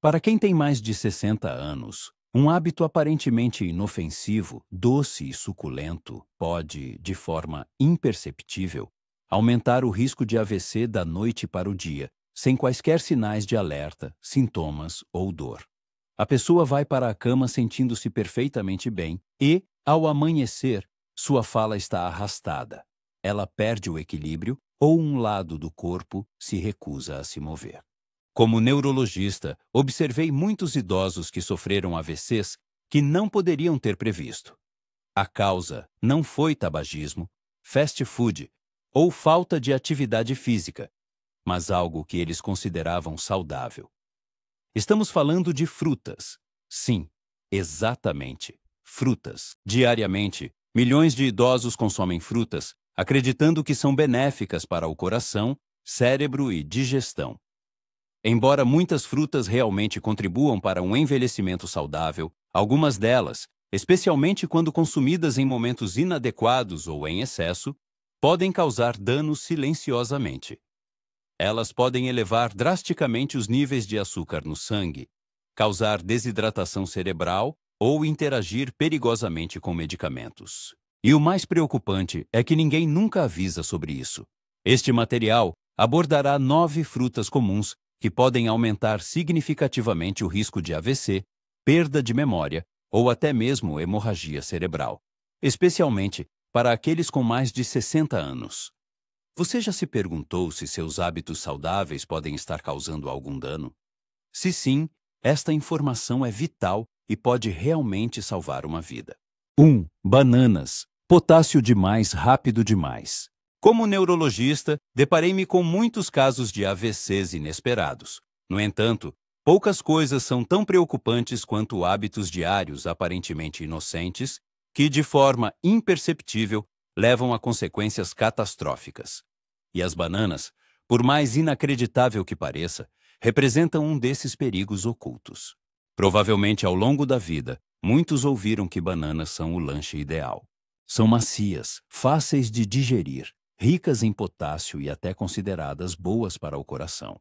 Para quem tem mais de 60 anos, um hábito aparentemente inofensivo, doce e suculento pode, de forma imperceptível, aumentar o risco de AVC da noite para o dia, sem quaisquer sinais de alerta, sintomas ou dor. A pessoa vai para a cama sentindo-se perfeitamente bem e, ao amanhecer, sua fala está arrastada. Ela perde o equilíbrio ou um lado do corpo se recusa a se mover. Como neurologista, observei muitos idosos que sofreram AVCs que não poderiam ter previsto. A causa não foi tabagismo, fast food ou falta de atividade física, mas algo que eles consideravam saudável. Estamos falando de frutas. Sim, exatamente, frutas. Diariamente, milhões de idosos consomem frutas, acreditando que são benéficas para o coração, cérebro e digestão. Embora muitas frutas realmente contribuam para um envelhecimento saudável, algumas delas, especialmente quando consumidas em momentos inadequados ou em excesso, podem causar danos silenciosamente. Elas podem elevar drasticamente os níveis de açúcar no sangue, causar desidratação cerebral ou interagir perigosamente com medicamentos. E o mais preocupante é que ninguém nunca avisa sobre isso. Este material abordará 9 frutas comuns que podem aumentar significativamente o risco de AVC, perda de memória ou até mesmo hemorragia cerebral, especialmente para aqueles com mais de 60 anos. Você já se perguntou se seus hábitos saudáveis podem estar causando algum dano? Se sim, esta informação é vital e pode realmente salvar uma vida. 1. Bananas. Potássio demais, rápido demais. Como neurologista, deparei-me com muitos casos de AVCs inesperados. No entanto, poucas coisas são tão preocupantes quanto hábitos diários aparentemente inocentes que, de forma imperceptível, levam a consequências catastróficas. E as bananas, por mais inacreditável que pareça, representam um desses perigos ocultos. Provavelmente, ao longo da vida, muitos ouviram que bananas são o lanche ideal. São macias, fáceis de digerir, ricas em potássio e até consideradas boas para o coração.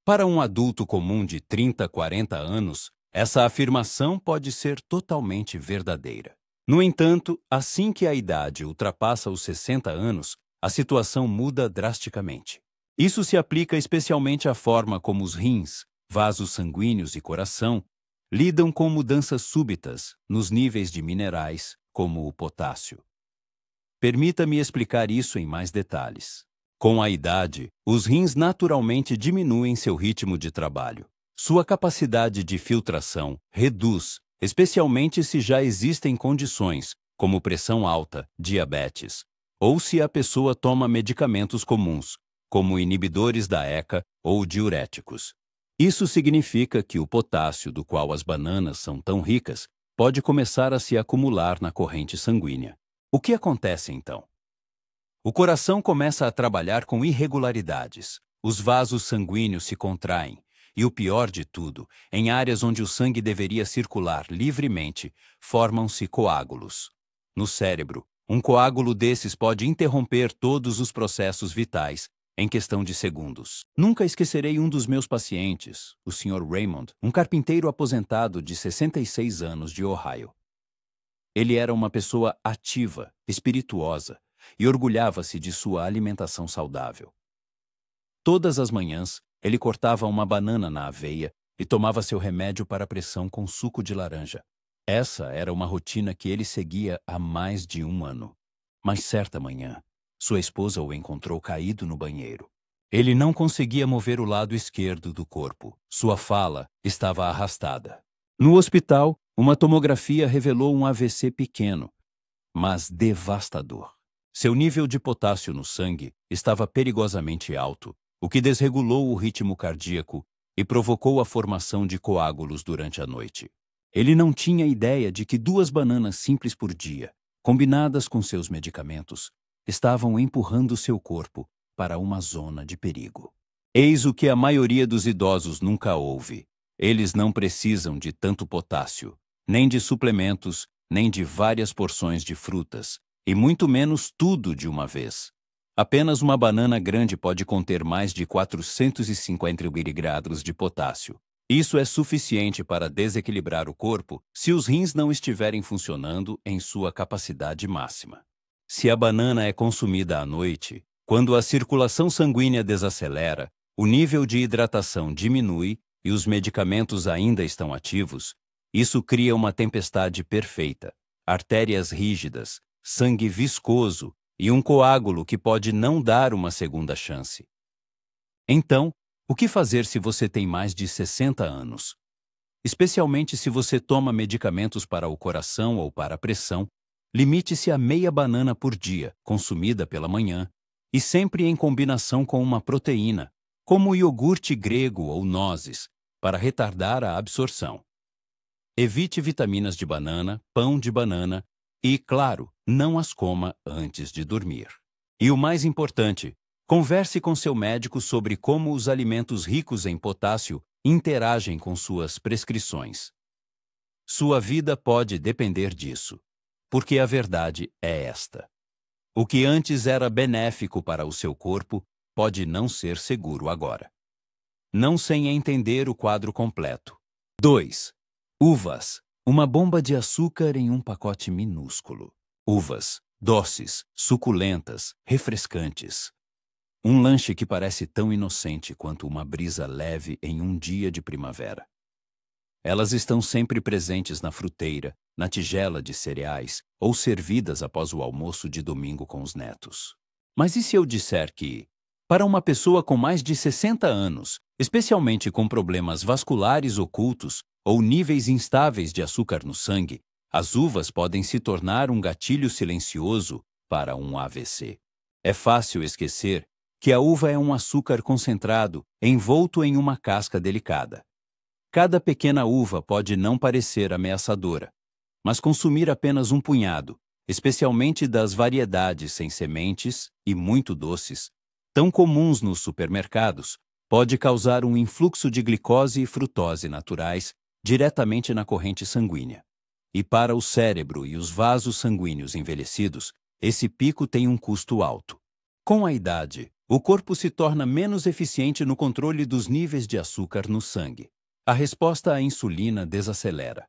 Para um adulto comum de 30 a 40 anos, essa afirmação pode ser totalmente verdadeira. No entanto, assim que a idade ultrapassa os 60 anos, a situação muda drasticamente. Isso se aplica especialmente à forma como os rins, vasos sanguíneos e coração lidam com mudanças súbitas nos níveis de minerais, como o potássio. Permita-me explicar isso em mais detalhes. Com a idade, os rins naturalmente diminuem seu ritmo de trabalho. Sua capacidade de filtração reduz, especialmente se já existem condições, como pressão alta, diabetes, ou se a pessoa toma medicamentos comuns, como inibidores da ECA ou diuréticos. Isso significa que o potássio do qual as bananas são tão ricas pode começar a se acumular na corrente sanguínea. O que acontece então? O coração começa a trabalhar com irregularidades, os vasos sanguíneos se contraem e, o pior de tudo, em áreas onde o sangue deveria circular livremente, formam-se coágulos. No cérebro, um coágulo desses pode interromper todos os processos vitais em questão de segundos. Nunca esquecerei um dos meus pacientes, o Sr. Raymond, um carpinteiro aposentado de 66 anos de Ohio. Ele era uma pessoa ativa, espirituosa e orgulhava-se de sua alimentação saudável. Todas as manhãs, ele cortava uma banana na aveia e tomava seu remédio para a pressão com suco de laranja. Essa era uma rotina que ele seguia há mais de um ano. Mas certa manhã, sua esposa o encontrou caído no banheiro. Ele não conseguia mover o lado esquerdo do corpo. Sua fala estava arrastada. No hospital, uma tomografia revelou um AVC pequeno, mas devastador. Seu nível de potássio no sangue estava perigosamente alto, o que desregulou o ritmo cardíaco e provocou a formação de coágulos durante a noite. Ele não tinha ideia de que 2 bananas simples por dia, combinadas com seus medicamentos, estavam empurrando seu corpo para uma zona de perigo. Eis o que a maioria dos idosos nunca ouve. Eles não precisam de tanto potássio, nem de suplementos, nem de várias porções de frutas, e muito menos tudo de uma vez. Apenas uma banana grande pode conter mais de 450 miligramas de potássio. Isso é suficiente para desequilibrar o corpo se os rins não estiverem funcionando em sua capacidade máxima. Se a banana é consumida à noite, quando a circulação sanguínea desacelera, o nível de hidratação diminui e os medicamentos ainda estão ativos, isso cria uma tempestade perfeita, artérias rígidas, sangue viscoso e um coágulo que pode não dar uma segunda chance. Então, o que fazer se você tem mais de 60 anos? Especialmente se você toma medicamentos para o coração ou para a pressão, limite-se a meia banana por dia, consumida pela manhã, e sempre em combinação com uma proteína, como iogurte grego ou nozes, para retardar a absorção. Evite vitaminas de banana, pão de banana e, claro, não as coma antes de dormir. E o mais importante, converse com seu médico sobre como os alimentos ricos em potássio interagem com suas prescrições. Sua vida pode depender disso, porque a verdade é esta. O que antes era benéfico para o seu corpo pode não ser seguro agora. Não sem entender o quadro completo. 2. Uvas. Uma bomba de açúcar em um pacote minúsculo. Uvas, doces, suculentas, refrescantes. Um lanche que parece tão inocente quanto uma brisa leve em um dia de primavera. Elas estão sempre presentes na fruteira, na tigela de cereais ou servidas após o almoço de domingo com os netos. Mas e se eu disser que, para uma pessoa com mais de 60 anos, especialmente com problemas vasculares ocultos ou níveis instáveis de açúcar no sangue, as uvas podem se tornar um gatilho silencioso para um AVC? É fácil esquecer que a uva é um açúcar concentrado envolto em uma casca delicada. Cada pequena uva pode não parecer ameaçadora, mas consumir apenas um punhado, especialmente das variedades sem sementes e muito doces, tão comuns nos supermercados, pode causar um influxo de glicose e frutose naturais diretamente na corrente sanguínea. E para o cérebro e os vasos sanguíneos envelhecidos, esse pico tem um custo alto. Com a idade, o corpo se torna menos eficiente no controle dos níveis de açúcar no sangue. A resposta à insulina desacelera.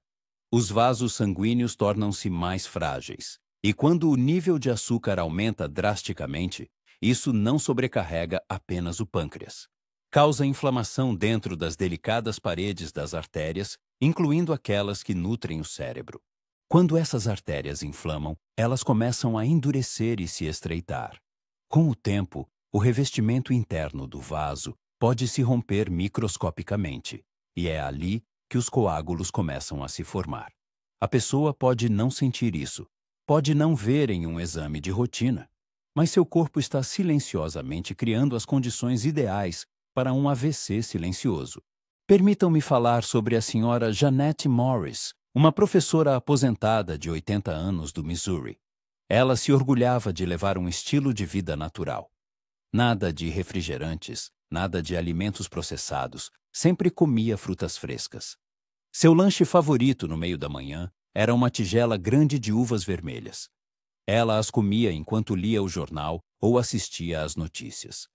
Os vasos sanguíneos tornam-se mais frágeis. E quando o nível de açúcar aumenta drasticamente, isso não sobrecarrega apenas o pâncreas. Causa inflamação dentro das delicadas paredes das artérias, incluindo aquelas que nutrem o cérebro. Quando essas artérias inflamam, elas começam a endurecer e se estreitar. Com o tempo, o revestimento interno do vaso pode se romper microscopicamente, e é ali que os coágulos começam a se formar. A pessoa pode não sentir isso, pode não ver em um exame de rotina, mas seu corpo está silenciosamente criando as condições ideais para um AVC silencioso. Permitam-me falar sobre a senhora Jeanette Morris, uma professora aposentada de 80 anos do Missouri. Ela se orgulhava de levar um estilo de vida natural. Nada de refrigerantes, nada de alimentos processados, sempre comia frutas frescas. Seu lanche favorito no meio da manhã era uma tigela grande de uvas vermelhas. Ela as comia enquanto lia o jornal ou assistia às notícias.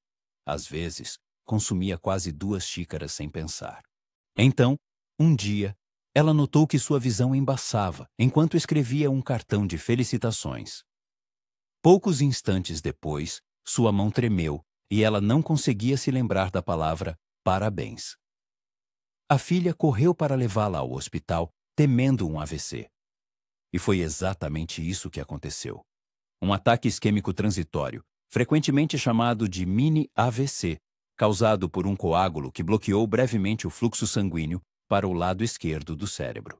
Às vezes, consumia quase 2 xícaras sem pensar. Então, um dia, ela notou que sua visão embaçava enquanto escrevia um cartão de felicitações. Poucos instantes depois, sua mão tremeu e ela não conseguia se lembrar da palavra parabéns. A filha correu para levá-la ao hospital, temendo um AVC. E foi exatamente isso que aconteceu. Um ataque isquêmico transitório, frequentemente chamado de mini-AVC, causado por um coágulo que bloqueou brevemente o fluxo sanguíneo para o lado esquerdo do cérebro.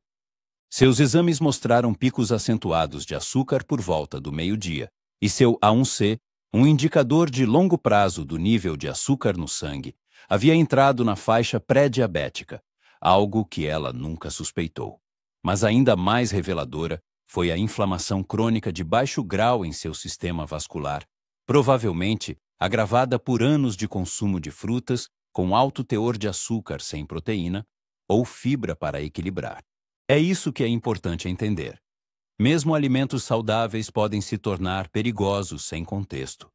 Seus exames mostraram picos acentuados de açúcar por volta do meio-dia, e seu A1C, um indicador de longo prazo do nível de açúcar no sangue, havia entrado na faixa pré-diabética, algo que ela nunca suspeitou. Mas ainda mais reveladora foi a inflamação crônica de baixo grau em seu sistema vascular, provavelmente agravada por anos de consumo de frutas com alto teor de açúcar sem proteína ou fibra para equilibrar. É isso que é importante entender. Mesmo alimentos saudáveis podem se tornar perigosos sem contexto.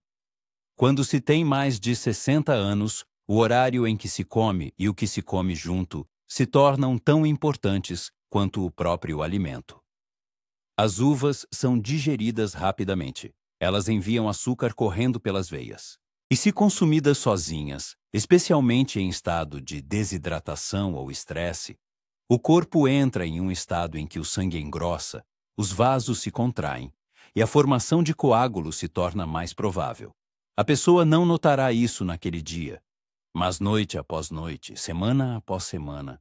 Quando se tem mais de 60 anos, o horário em que se come e o que se come junto se tornam tão importantes quanto o próprio alimento. As uvas são digeridas rapidamente. Elas enviam açúcar correndo pelas veias. E se consumidas sozinhas, especialmente em estado de desidratação ou estresse, o corpo entra em um estado em que o sangue engrossa, os vasos se contraem e a formação de coágulos se torna mais provável. A pessoa não notará isso naquele dia, mas noite após noite, semana após semana,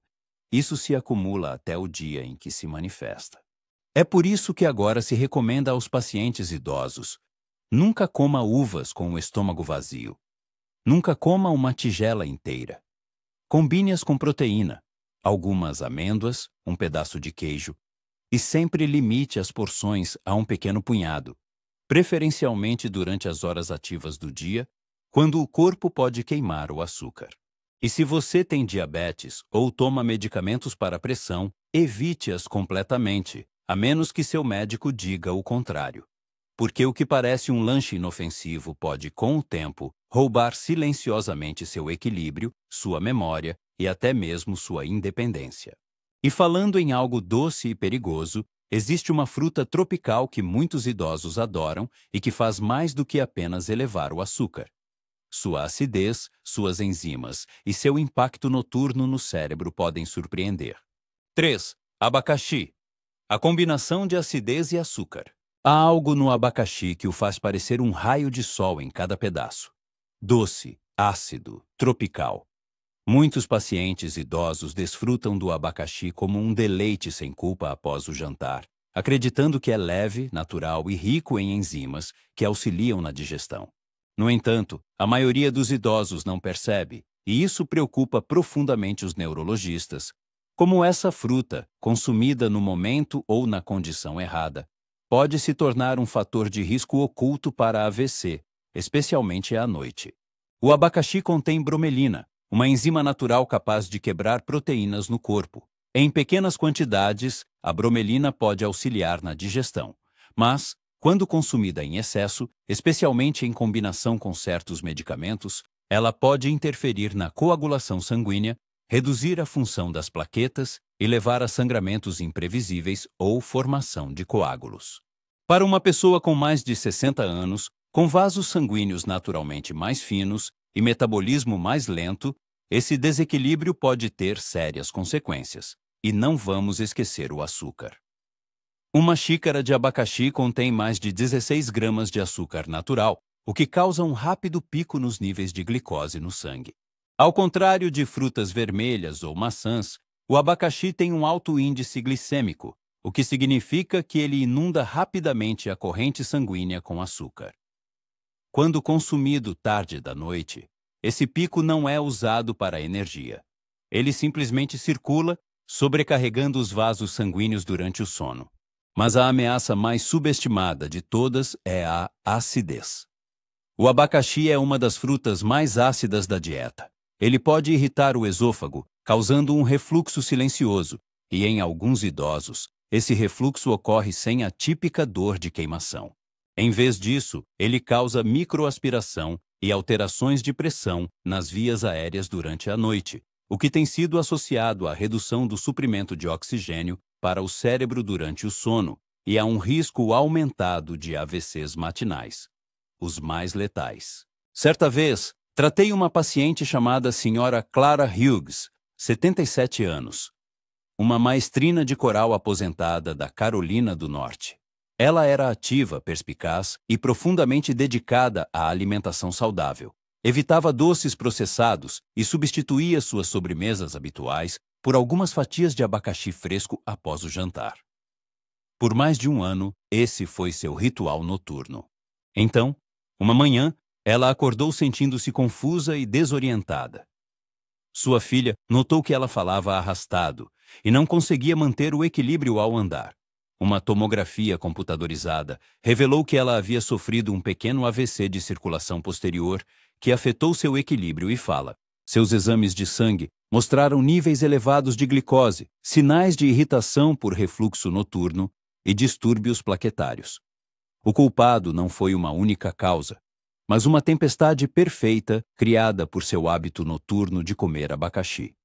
isso se acumula até o dia em que se manifesta. É por isso que agora se recomenda aos pacientes idosos: nunca coma uvas com o estômago vazio. Nunca coma uma tigela inteira. Combine-as com proteína, algumas amêndoas, um pedaço de queijo, e sempre limite as porções a um pequeno punhado, preferencialmente durante as horas ativas do dia, quando o corpo pode queimar o açúcar. E se você tem diabetes ou toma medicamentos para pressão, evite-as completamente, a menos que seu médico diga o contrário. Porque o que parece um lanche inofensivo pode, com o tempo, roubar silenciosamente seu equilíbrio, sua memória e até mesmo sua independência. E falando em algo doce e perigoso, existe uma fruta tropical que muitos idosos adoram e que faz mais do que apenas elevar o açúcar. Sua acidez, suas enzimas e seu impacto noturno no cérebro podem surpreender. 3. Abacaxi. A combinação de acidez e açúcar. Há algo no abacaxi que o faz parecer um raio de sol em cada pedaço. Doce, ácido, tropical. Muitos pacientes idosos desfrutam do abacaxi como um deleite sem culpa após o jantar, acreditando que é leve, natural e rico em enzimas que auxiliam na digestão. No entanto, a maioria dos idosos não percebe, e isso preocupa profundamente os neurologistas, como essa fruta, consumida no momento ou na condição errada, pode se tornar um fator de risco oculto para AVC, especialmente à noite. O abacaxi contém bromelina, uma enzima natural capaz de quebrar proteínas no corpo. Em pequenas quantidades, a bromelina pode auxiliar na digestão, mas, quando consumida em excesso, especialmente em combinação com certos medicamentos, ela pode interferir na coagulação sanguínea, reduzir a função das plaquetas e levar a sangramentos imprevisíveis ou formação de coágulos. Para uma pessoa com mais de 60 anos, com vasos sanguíneos naturalmente mais finos e metabolismo mais lento, esse desequilíbrio pode ter sérias consequências. E não vamos esquecer o açúcar. Uma xícara de abacaxi contém mais de 16 gramas de açúcar natural, o que causa um rápido pico nos níveis de glicose no sangue. Ao contrário de frutas vermelhas ou maçãs, o abacaxi tem um alto índice glicêmico, o que significa que ele inunda rapidamente a corrente sanguínea com açúcar. Quando consumido tarde da noite, esse pico não é usado para energia. Ele simplesmente circula, sobrecarregando os vasos sanguíneos durante o sono. Mas a ameaça mais subestimada de todas é a acidez. O abacaxi é uma das frutas mais ácidas da dieta. Ele pode irritar o esôfago, causando um refluxo silencioso, e em alguns idosos, esse refluxo ocorre sem a típica dor de queimação. Em vez disso, ele causa microaspiração e alterações de pressão nas vias aéreas durante a noite, o que tem sido associado à redução do suprimento de oxigênio para o cérebro durante o sono e a um risco aumentado de AVCs matinais, os mais letais. Certa vez, tratei uma paciente chamada Sra. Clara Hughes, 77 anos, uma maestrina de coral aposentada da Carolina do Norte. Ela era ativa, perspicaz e profundamente dedicada à alimentação saudável. Evitava doces processados e substituía suas sobremesas habituais por algumas fatias de abacaxi fresco após o jantar. Por mais de um ano, esse foi seu ritual noturno. Então, uma manhã, ela acordou sentindo-se confusa e desorientada. Sua filha notou que ela falava arrastado e não conseguia manter o equilíbrio ao andar. Uma tomografia computadorizada revelou que ela havia sofrido um pequeno AVC de circulação posterior que afetou seu equilíbrio e fala. Seus exames de sangue mostraram níveis elevados de glicose, sinais de irritação por refluxo noturno e distúrbios plaquetários. O culpado não foi uma única causa, mas uma tempestade perfeita criada por seu hábito noturno de comer abacaxi.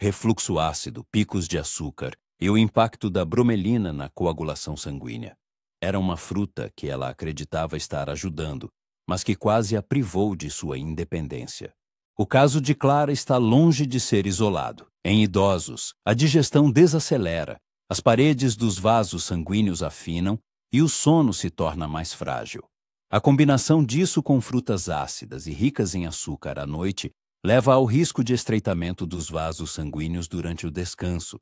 refluxo ácido, picos de açúcar e o impacto da bromelina na coagulação sanguínea. Era uma fruta que ela acreditava estar ajudando, mas que quase a privou de sua independência. O caso de Clara está longe de ser isolado. Em idosos, a digestão desacelera, as paredes dos vasos sanguíneos afinam e o sono se torna mais frágil. A combinação disso com frutas ácidas e ricas em açúcar à noite leva ao risco de estreitamento dos vasos sanguíneos durante o descanso,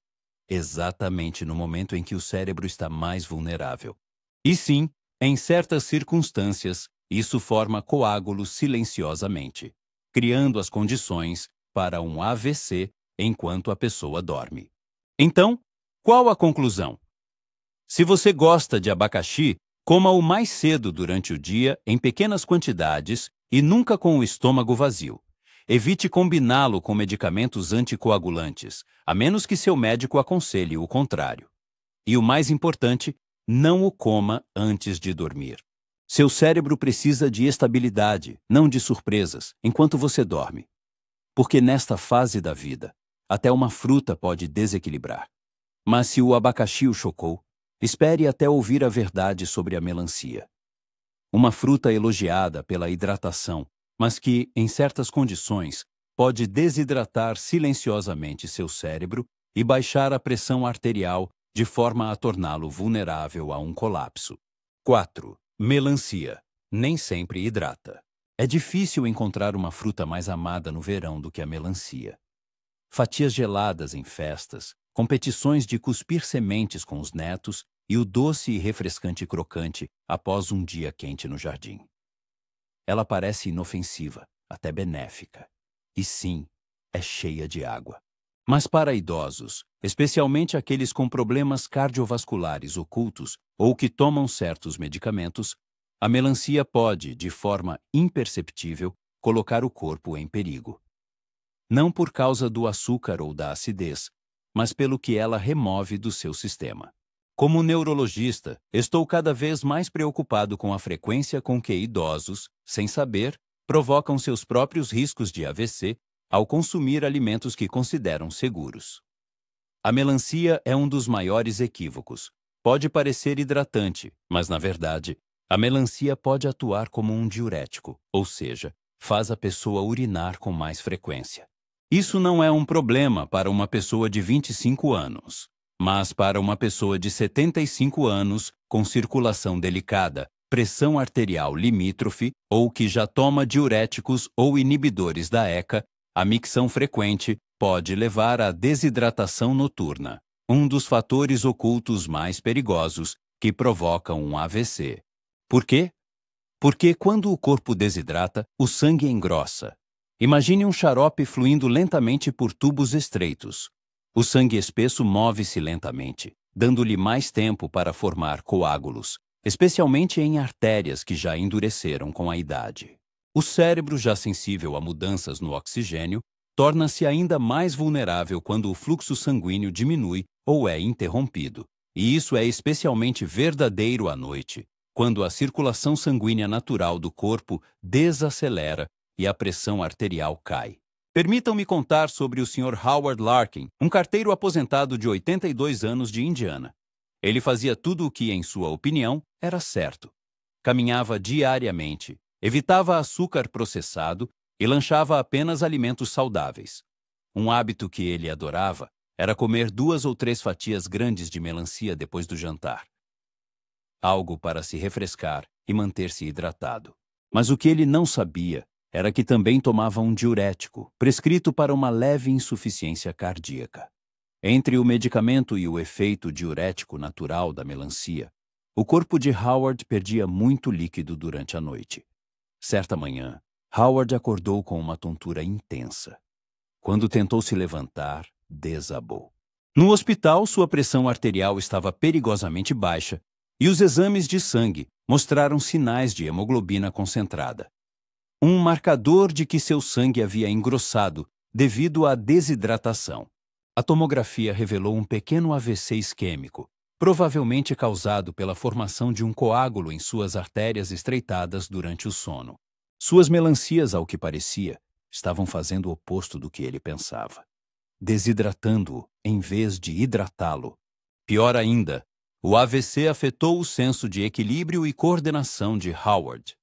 exatamente no momento em que o cérebro está mais vulnerável. E sim, em certas circunstâncias, isso forma coágulos silenciosamente, criando as condições para um AVC enquanto a pessoa dorme. Então, qual a conclusão? Se você gosta de abacaxi, coma-o mais cedo durante o dia em pequenas quantidades e nunca com o estômago vazio. Evite combiná-lo com medicamentos anticoagulantes, a menos que seu médico aconselhe o contrário. E o mais importante, não o coma antes de dormir. Seu cérebro precisa de estabilidade, não de surpresas, enquanto você dorme. Porque nesta fase da vida, até uma fruta pode desequilibrar. Mas se o abacaxi o chocou, espere até ouvir a verdade sobre a melancia. Uma fruta elogiada pela hidratação, mas que, em certas condições, pode desidratar silenciosamente seu cérebro e baixar a pressão arterial de forma a torná-lo vulnerável a um colapso. 4. Melancia. Nem sempre hidrata. É difícil encontrar uma fruta mais amada no verão do que a melancia. Fatias geladas em festas, competições de cuspir sementes com os netos e o doce e refrescante crocante após um dia quente no jardim. Ela parece inofensiva, até benéfica. E sim, é cheia de água. Mas para idosos, especialmente aqueles com problemas cardiovasculares ocultos ou que tomam certos medicamentos, a melancia pode, de forma imperceptível, colocar o corpo em perigo. Não por causa do açúcar ou da acidez, mas pelo que ela remove do seu sistema. Como neurologista, estou cada vez mais preocupado com a frequência com que idosos, sem saber, provocam seus próprios riscos de AVC ao consumir alimentos que consideram seguros. A melancia é um dos maiores equívocos. Pode parecer hidratante, mas, na verdade, a melancia pode atuar como um diurético, ou seja, faz a pessoa urinar com mais frequência. Isso não é um problema para uma pessoa de 25 anos, mas para uma pessoa de 75 anos com circulação delicada, pressão arterial limítrofe ou que já toma diuréticos ou inibidores da ECA, a micção frequente pode levar à desidratação noturna, um dos fatores ocultos mais perigosos que provocam um AVC. Por quê? Porque quando o corpo desidrata, o sangue engrossa. Imagine um xarope fluindo lentamente por tubos estreitos. O sangue espesso move-se lentamente, dando-lhe mais tempo para formar coágulos, especialmente em artérias que já endureceram com a idade. O cérebro, já sensível a mudanças no oxigênio, torna-se ainda mais vulnerável quando o fluxo sanguíneo diminui ou é interrompido. E isso é especialmente verdadeiro à noite, quando a circulação sanguínea natural do corpo desacelera e a pressão arterial cai. Permitam-me contar sobre o Sr. Howard Larkin, um carteiro aposentado de 82 anos de Indiana. Ele fazia tudo o que, em sua opinião, era certo. Caminhava diariamente, evitava açúcar processado e lanchava apenas alimentos saudáveis. Um hábito que ele adorava era comer 2 ou 3 fatias grandes de melancia depois do jantar. Algo para se refrescar e manter-se hidratado. Mas o que ele não sabia era que também tomava um diurético, prescrito para uma leve insuficiência cardíaca. Entre o medicamento e o efeito diurético natural da melancia, o corpo de Howard perdia muito líquido durante a noite. Certa manhã, Howard acordou com uma tontura intensa. Quando tentou se levantar, desabou. No hospital, sua pressão arterial estava perigosamente baixa e os exames de sangue mostraram sinais de hemoglobina concentrada. Um marcador de que seu sangue havia engrossado devido à desidratação. A tomografia revelou um pequeno AVC isquêmico, provavelmente causado pela formação de um coágulo em suas artérias estreitadas durante o sono. Suas melancias, ao que parecia, estavam fazendo o oposto do que ele pensava. desidratando-o em vez de hidratá-lo. Pior ainda, o AVC afetou o senso de equilíbrio e coordenação de Howard.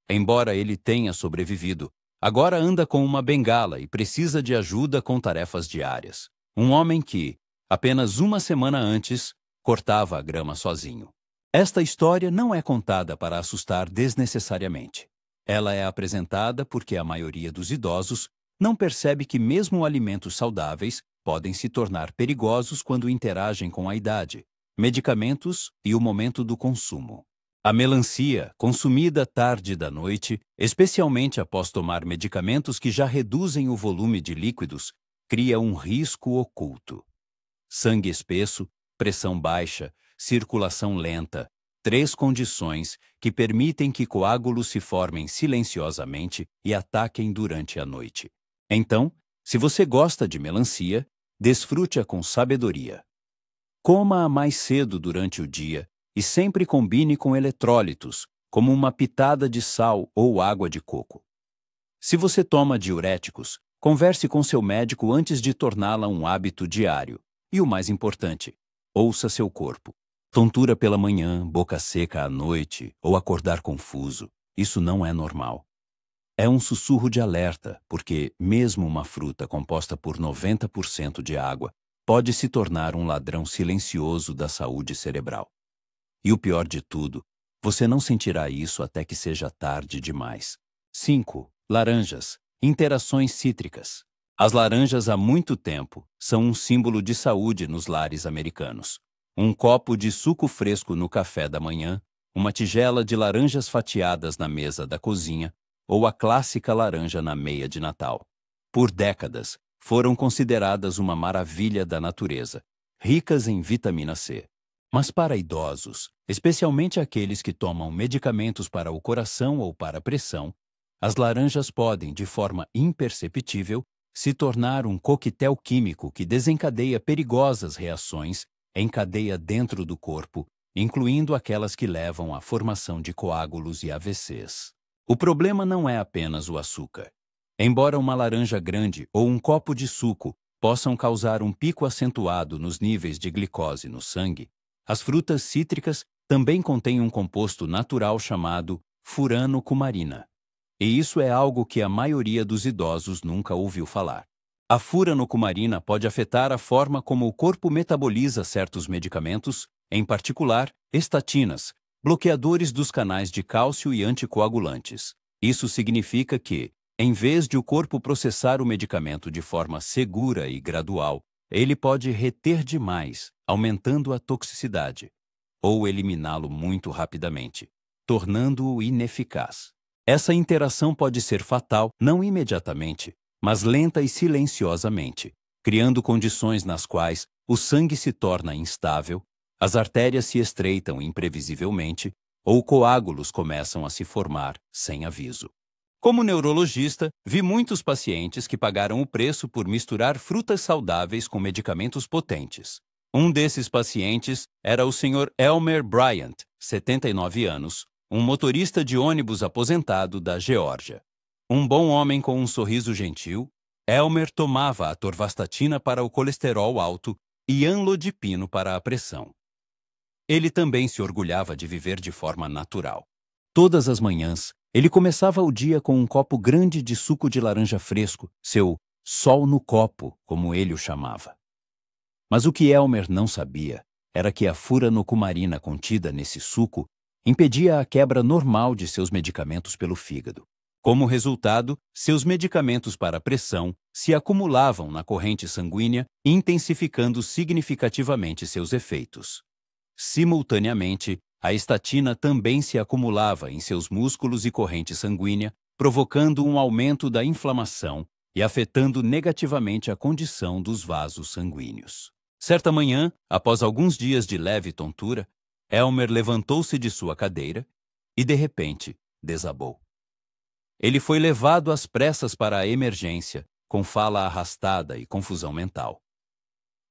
Embora ele tenha sobrevivido, agora anda com uma bengala e precisa de ajuda com tarefas diárias. Um homem que, apenas uma semana antes, cortava a grama sozinho. Esta história não é contada para assustar desnecessariamente. Ela é apresentada porque a maioria dos idosos não percebe que mesmo alimentos saudáveis podem se tornar perigosos quando interagem com a idade, medicamentos e o momento do consumo. A melancia, consumida tarde da noite, especialmente após tomar medicamentos que já reduzem o volume de líquidos, cria um risco oculto. Sangue espesso, pressão baixa, circulação lenta, 3 condições que permitem que coágulos se formem silenciosamente e ataquem durante a noite. Então, se você gosta de melancia, desfrute-a com sabedoria. Coma-a mais cedo durante o dia e sempre combine com eletrólitos, como uma pitada de sal ou água de coco. Se você toma diuréticos, converse com seu médico antes de torná-la um hábito diário. E o mais importante, ouça seu corpo. Tontura pela manhã, boca seca à noite ou acordar confuso, isso não é normal. É um sussurro de alerta, porque mesmo uma fruta composta por 90% de água pode se tornar um ladrão silencioso da saúde cerebral. E o pior de tudo, você não sentirá isso até que seja tarde demais. 5. Laranjas. Interações cítricas. As laranjas há muito tempo são um símbolo de saúde nos lares americanos. Um copo de suco fresco no café da manhã, uma tigela de laranjas fatiadas na mesa da cozinha ou a clássica laranja na meia de Natal. Por décadas, foram consideradas uma maravilha da natureza, ricas em vitamina C. Mas para idosos, especialmente aqueles que tomam medicamentos para o coração ou para a pressão, as laranjas podem, de forma imperceptível, se tornar um coquetel químico que desencadeia perigosas reações em cadeia dentro do corpo, incluindo aquelas que levam à formação de coágulos e AVCs. O problema não é apenas o açúcar. Embora uma laranja grande ou um copo de suco possam causar um pico acentuado nos níveis de glicose no sangue, as frutas cítricas também contêm um composto natural chamado furanocumarina. E isso é algo que a maioria dos idosos nunca ouviu falar. A furanocumarina pode afetar a forma como o corpo metaboliza certos medicamentos, em particular, estatinas, bloqueadores dos canais de cálcio e anticoagulantes. Isso significa que, em vez de o corpo processar o medicamento de forma segura e gradual, ele pode reter demais, aumentando a toxicidade, ou eliminá-lo muito rapidamente, tornando-o ineficaz. Essa interação pode ser fatal, não imediatamente, mas lenta e silenciosamente, criando condições nas quais o sangue se torna instável, as artérias se estreitam imprevisivelmente ou coágulos começam a se formar sem aviso. Como neurologista, vi muitos pacientes que pagaram o preço por misturar frutas saudáveis com medicamentos potentes. Um desses pacientes era o Sr. Elmer Bryant, 79 anos, um motorista de ônibus aposentado da Geórgia. Um bom homem com um sorriso gentil, Elmer tomava atorvastatina para o colesterol alto e amlodipino para a pressão. Ele também se orgulhava de viver de forma natural. Todas as manhãs, ele começava o dia com um copo grande de suco de laranja fresco, seu sol no copo, como ele o chamava. Mas o que Elmer não sabia era que a furanocumarina contida nesse suco impedia a quebra normal de seus medicamentos pelo fígado. Como resultado, seus medicamentos para a pressão se acumulavam na corrente sanguínea, intensificando significativamente seus efeitos. Simultaneamente, a estatina também se acumulava em seus músculos e corrente sanguínea, provocando um aumento da inflamação e afetando negativamente a condição dos vasos sanguíneos. Certa manhã, após alguns dias de leve tontura, Elmer levantou-se de sua cadeira e, de repente, desabou. Ele foi levado às pressas para a emergência, com fala arrastada e confusão mental.